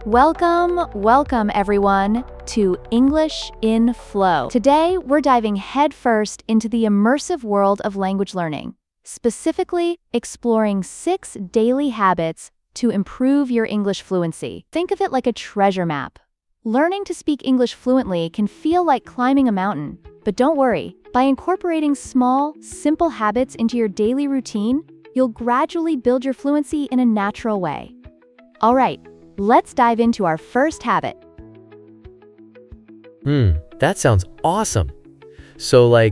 Welcome everyone to English in Flow. Today, we're diving headfirst into the immersive world of language learning, specifically exploring 6 daily habits to improve your English fluency. Think of it like a treasure map. Learning to speak English fluently can feel like climbing a mountain, but don't worry. By incorporating small, simple habits into your daily routine, you'll gradually build your fluency in a natural way. All right, let's dive into our first habit. That sounds awesome. So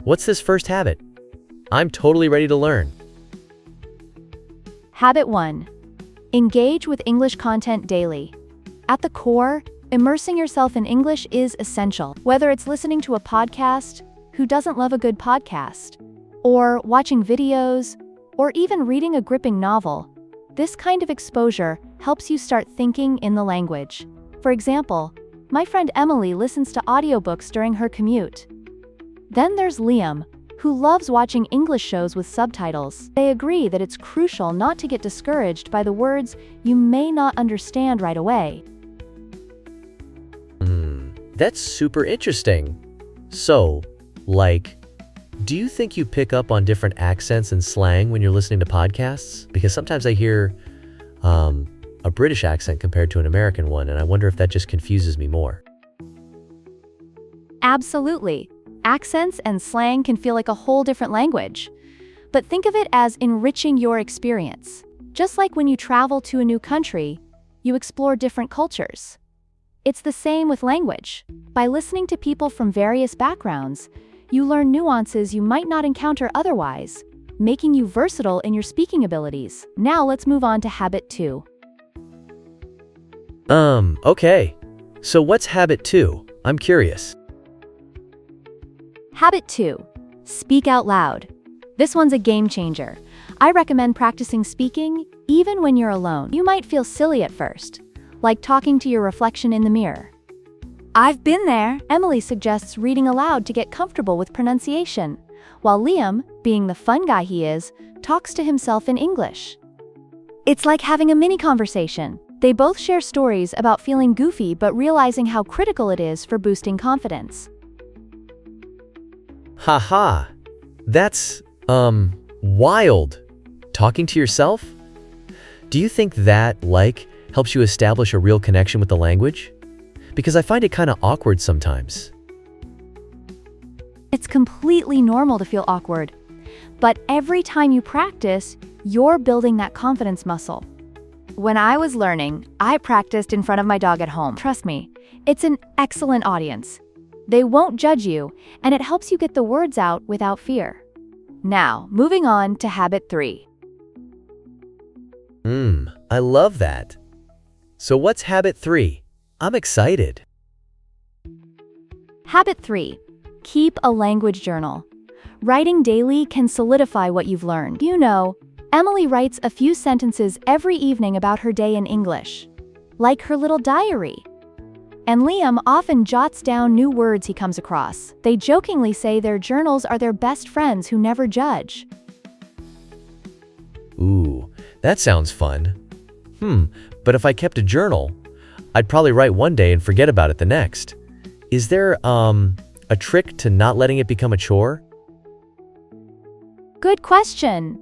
what's this first habit? I'm totally ready to learn. Habit 1. Engage with English content daily. At the core, immersing yourself in English is essential. Whether it's listening to a podcast, who doesn't love a good podcast, or watching videos, or even reading a gripping novel, this kind of exposure helps you start thinking in the language. For example, my friend Emily listens to audiobooks during her commute. Then there's Liam, who loves watching English shows with subtitles. They agree that it's crucial not to get discouraged by the words you may not understand right away. That's super interesting. So, do you think you pick up on different accents and slang when you're listening to podcasts? Because sometimes I hear a British accent compared to an American one, and I wonder if that just confuses me more. Absolutely. Accents and slang can feel like a whole different language. But think of it as enriching your experience. Just like when you travel to a new country, you explore different cultures. It's the same with language. By listening to people from various backgrounds, you learn nuances you might not encounter otherwise, making you versatile in your speaking abilities. Now let's move on to habit 2. Okay. So what's habit 2? I'm curious. Habit 2. Speak out loud. This one's a game changer. I recommend practicing speaking even when you're alone. You might feel silly at first, like talking to your reflection in the mirror. I've been there. Emily suggests reading aloud to get comfortable with pronunciation, while Liam, being the fun guy he is, talks to himself in English. It's like having a mini conversation. They both share stories about feeling goofy but realizing how critical it is for boosting confidence. Haha. That's, wild. Talking to yourself? Do you think that, helps you establish a real connection with the language? Because I find it kind of awkward sometimes. It's completely normal to feel awkward, but every time you practice, you're building that confidence muscle. When I was learning, I practiced in front of my dog at home. Trust me, it's an excellent audience. They won't judge you, and it helps you get the words out without fear. Now, moving on to habit 3. I love that. So what's habit 3? I'm excited. Habit 3. Keep a language journal. Writing daily can solidify what you've learned. You know, Emily writes a few sentences every evening about her day in English, like her little diary. And Liam often jots down new words he comes across. They jokingly say their journals are their best friends who never judge. Ooh, that sounds fun. But if I kept a journal, I'd probably write one day and forget about it the next. Is there, a trick to not letting it become a chore? Good question.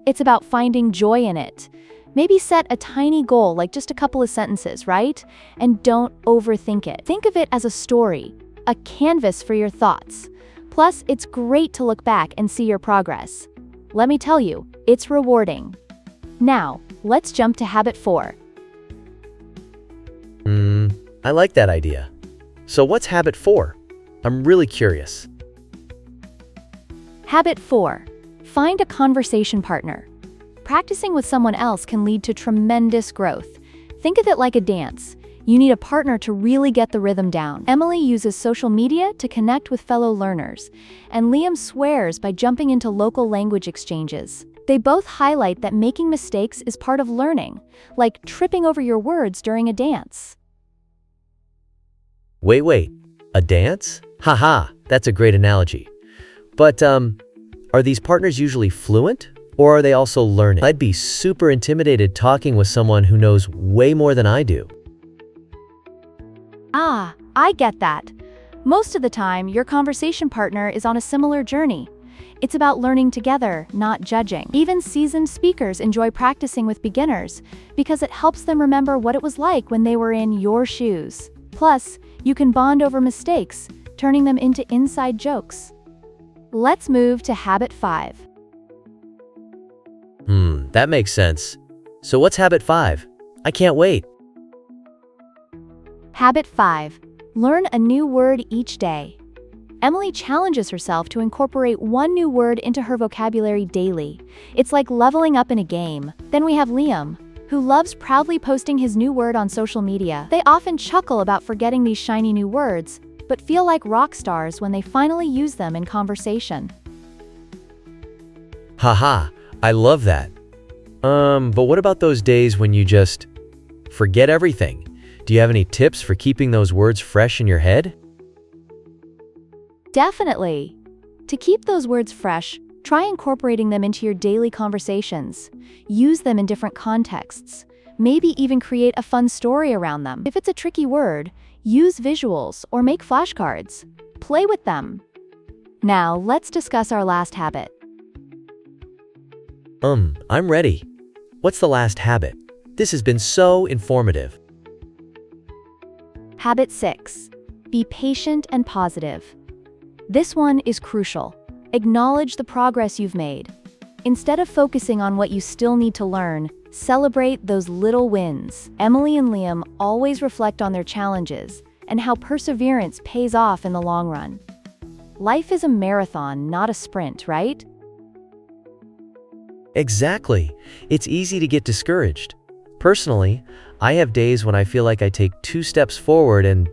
It's about finding joy in it. Maybe set a tiny goal, like just a couple of sentences, right? And don't overthink it. Think of it as a story, a canvas for your thoughts. Plus, it's great to look back and see your progress. Let me tell you, it's rewarding. Now, let's jump to habit 4. I like that idea. So what's habit 4? I'm really curious. Habit 4. Find a conversation partner. Practicing with someone else can lead to tremendous growth. Think of it like a dance. You need a partner to really get the rhythm down. Emily uses social media to connect with fellow learners, and Liam swears by jumping into local language exchanges. They both highlight that making mistakes is part of learning, like tripping over your words during a dance. Wait, a dance? Haha, that's a great analogy. But, are these partners usually fluent, or are they also learning? I'd be super intimidated talking with someone who knows way more than I do. Ah, I get that. Most of the time, your conversation partner is on a similar journey. It's about learning together, not judging. Even seasoned speakers enjoy practicing with beginners because it helps them remember what it was like when they were in your shoes. Plus, you can bond over mistakes, turning them into inside jokes. Let's move to habit 5. That makes sense. So what's habit 5? I can't wait. Habit 5. Learn a new word each day. Emily challenges herself to incorporate one new word into her vocabulary daily. It's like leveling up in a game. Then we have Liam, who loves proudly posting his new word on social media. They often chuckle about forgetting these shiny new words, but feel like rock stars when they finally use them in conversation. Haha, I love that. But what about those days when you just forget everything? Do you have any tips for keeping those words fresh in your head? Definitely. To keep those words fresh, try incorporating them into your daily conversations. Use them in different contexts. Maybe even create a fun story around them. If it's a tricky word, use visuals or make flashcards. Play with them. Now, let's discuss our last habit. I'm ready. What's the last habit? This has been so informative. Habit 6. Be patient and positive. This one is crucial. Acknowledge the progress you've made. Instead of focusing on what you still need to learn, celebrate those little wins. Emily and Liam always reflect on their challenges and how perseverance pays off in the long run. Life is a marathon, not a sprint, right? Exactly. It's easy to get discouraged. Personally, I have days when I feel like I take 2 steps forward and,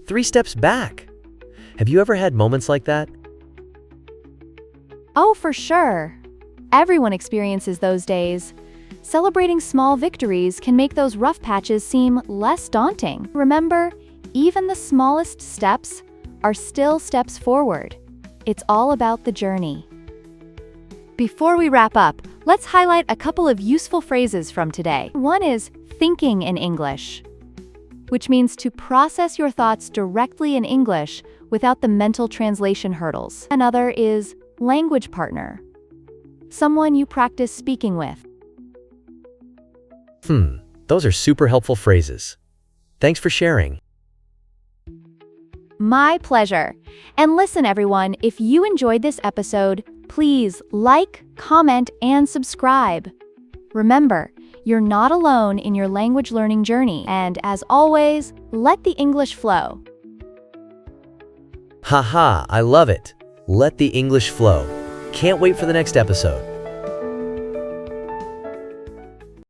3 steps back. Have you ever had moments like that? Oh, for sure. Everyone experiences those days. Celebrating small victories can make those rough patches seem less daunting. Remember, even the smallest steps are still steps forward. It's all about the journey. Before we wrap up, let's highlight a couple of useful phrases from today. One is thinking in English, which means to process your thoughts directly in English without the mental translation hurdles. Another is language partner, someone you practice speaking with. Those are super helpful phrases. Thanks for sharing. My pleasure. And listen, everyone, if you enjoyed this episode, please like, comment, and subscribe. Remember, you're not alone in your language learning journey, and as always, let the English flow. Haha, I love it. Let the English flow. Can't wait for the next episode.